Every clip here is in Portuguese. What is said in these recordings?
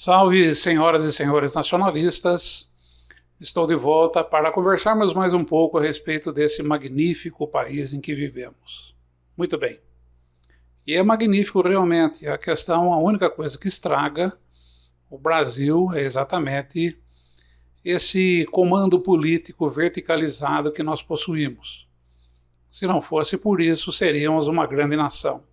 Salve, senhoras e senhores nacionalistas! Estou de volta para conversarmos mais um pouco a respeito desse magnífico país em que vivemos. Muito bem. E é magnífico realmente. A única coisa que estraga o Brasil é exatamente esse comando político verticalizado que nós possuímos. Se não fosse por isso, seríamos uma grande nação.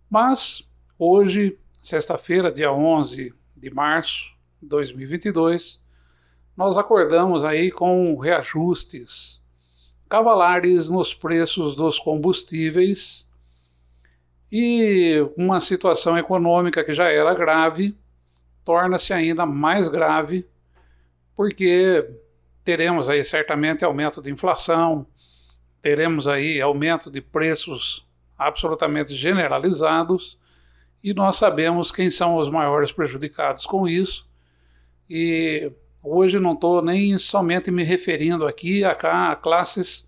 Mas, hoje, sexta-feira, dia 11 de março de 2022, nós acordamos aí com reajustes cavalares nos preços dos combustíveis e uma situação econômica que já era grave torna-se ainda mais grave porque teremos aí certamente aumento de inflação, teremos aí aumento de preços absolutamente generalizados e nós sabemos quem são os maiores prejudicados com isso. E hoje não estou nem somente me referindo aqui a classes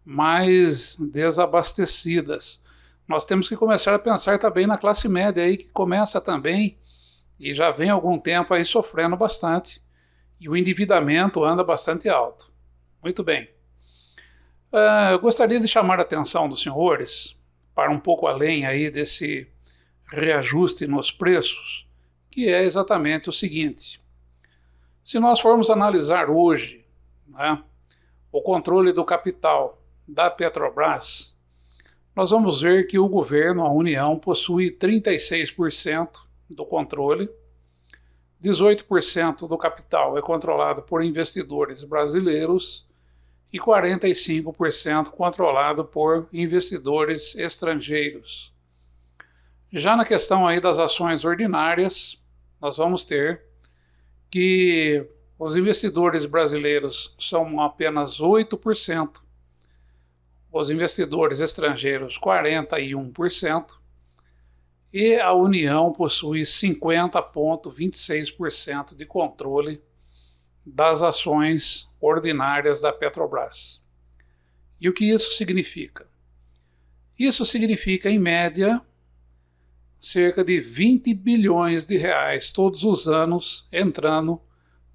mais desabastecidas. Nós temos que começar a pensar também na classe média aí, que começa também e já vem há algum tempo aí sofrendo bastante. E o endividamento anda bastante alto. Muito bem. Eu gostaria de chamar a atenção dos senhores para um pouco além aí desse reajuste nos preços, que é exatamente o seguinte. Se nós formos analisar hoje, né, o controle do capital da Petrobras, nós vamos ver que o governo, a União, possui 36% do controle, 18% do capital é controlado por investidores brasileiros e 45% controlado por investidores estrangeiros. Já na questão aí das ações ordinárias, nós vamos ter que os investidores brasileiros são apenas 8%, os investidores estrangeiros 41%, e a União possui 50,26% de controle das ações ordinárias da Petrobras. E o que isso significa? Isso significa, em média, cerca de 20 bilhões de reais todos os anos entrando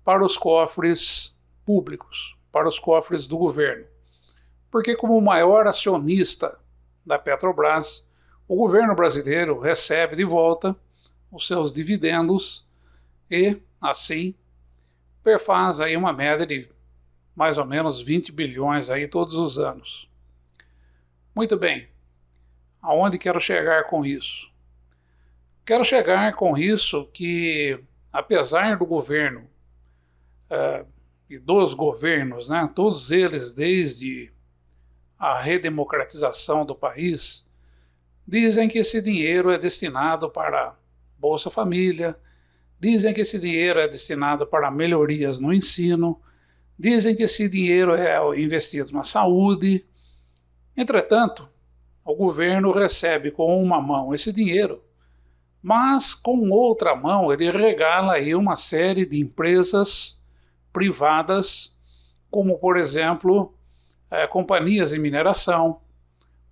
para os cofres públicos, para os cofres do governo. Porque como o maior acionista da Petrobras, o governo brasileiro recebe de volta os seus dividendos e, assim, perfaz aí uma média de mais ou menos 20 bilhões aí todos os anos. Muito bem. Aonde quero chegar com isso? Quero chegar com isso que, apesar do governo e dos governos, né, todos eles desde a redemocratização do país, dizem que esse dinheiro é destinado para Bolsa Família, dizem que esse dinheiro é destinado para melhorias no ensino, dizem que esse dinheiro é investido na saúde. Entretanto, o governo recebe com uma mão esse dinheiro, mas com outra mão ele regala aí uma série de empresas privadas, como por exemplo, companhias de mineração,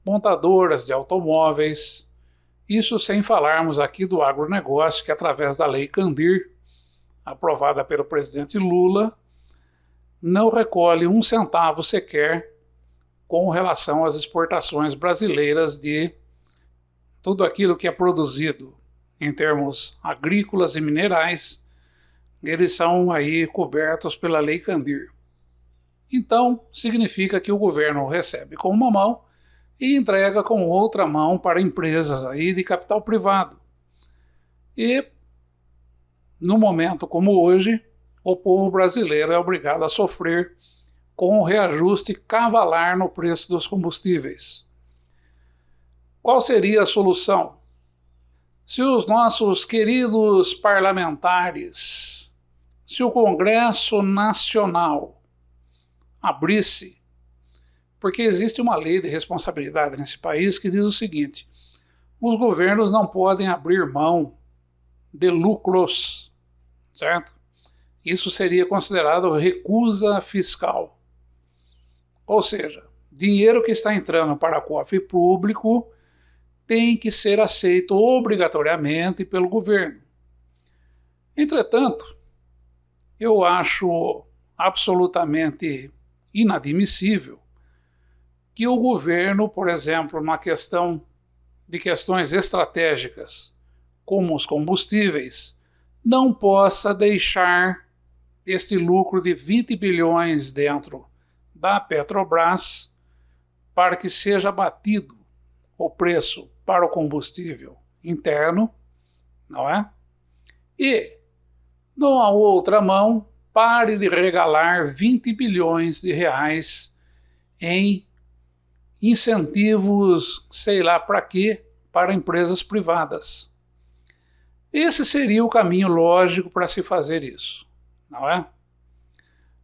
montadoras de automóveis, isso sem falarmos aqui do agronegócio, que através da Lei Candir, aprovada pelo presidente Lula, não recolhe um centavo sequer com relação às exportações brasileiras de tudo aquilo que é produzido em termos agrícolas e minerais, eles são aí cobertos pela Lei Candir. Então, significa que o governo recebe com uma mão e entrega com outra mão para empresas aí de capital privado. E, no momento como hoje, o povo brasileiro é obrigado a sofrer com o reajuste cavalar no preço dos combustíveis. Qual seria a solução? Se os nossos queridos parlamentares, se o Congresso Nacional abrisse, porque existe uma lei de responsabilidade nesse país que diz o seguinte: os governos não podem abrir mão de lucros, certo? Isso seria considerado recusa fiscal. Ou seja, dinheiro que está entrando para o cofre público tem que ser aceito obrigatoriamente pelo governo. Entretanto, eu acho absolutamente inadmissível que o governo, por exemplo, na questão de questões estratégicas, como os combustíveis, não possa deixar este lucro de 20 bilhões dentro da Petrobras para que seja abatido o preço para o combustível interno, não é? E, numa outra mão, pare de regalar 20 bilhões de reais em incentivos, sei lá para quê, para empresas privadas. Esse seria o caminho lógico para se fazer isso, não é?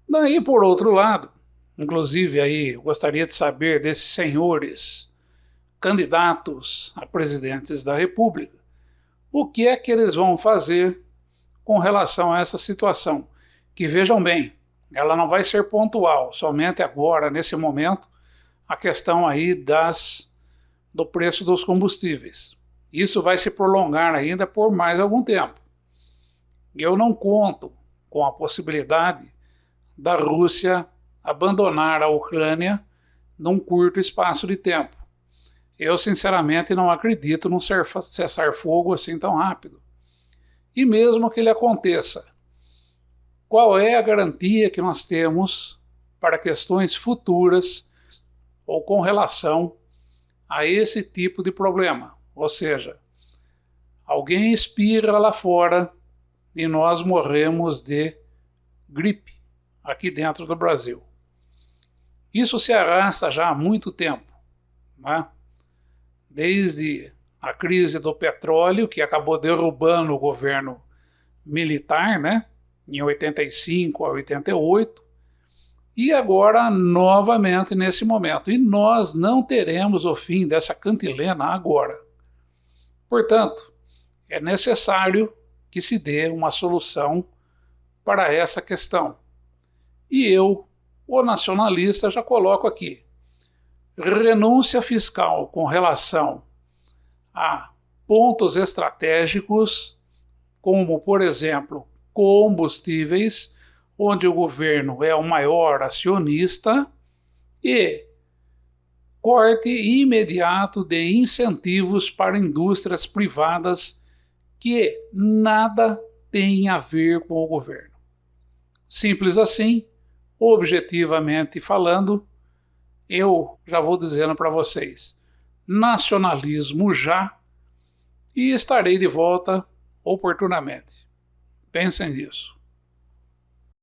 Daí, por outro lado, inclusive aí eu gostaria de saber desses senhores candidatos a presidentes da República, o que é que eles vão fazer com relação a essa situação? Que vejam bem, ela não vai ser pontual, somente agora, nesse momento, a questão aí do preço dos combustíveis. Isso vai se prolongar ainda por mais algum tempo. Eu não conto com a possibilidade da Rússia abandonar a Ucrânia num curto espaço de tempo. Eu, sinceramente, não acredito num cessar-fogo assim tão rápido. E mesmo que ele aconteça, qual é a garantia que nós temos para questões futuras ou com relação a esse tipo de problema? Ou seja, alguém expira lá fora e nós morremos de gripe aqui dentro do Brasil. Isso se arrasta já há muito tempo, né? Desde a crise do petróleo, que acabou derrubando o governo militar, né? Em 85 a 88, e agora novamente nesse momento. E nós não teremos o fim dessa cantilena agora. Portanto, é necessário que se dê uma solução para essa questão. E eu, o nacionalista, já coloco aqui: renúncia fiscal com relação a pontos estratégicos, como, por exemplo, combustíveis, onde o governo é o maior acionista, e corte imediato de incentivos para indústrias privadas que nada tem a ver com o governo. Simples assim, objetivamente falando, eu já vou dizendo para vocês: nacionalismo já, e estarei de volta oportunamente. Pensem nisso.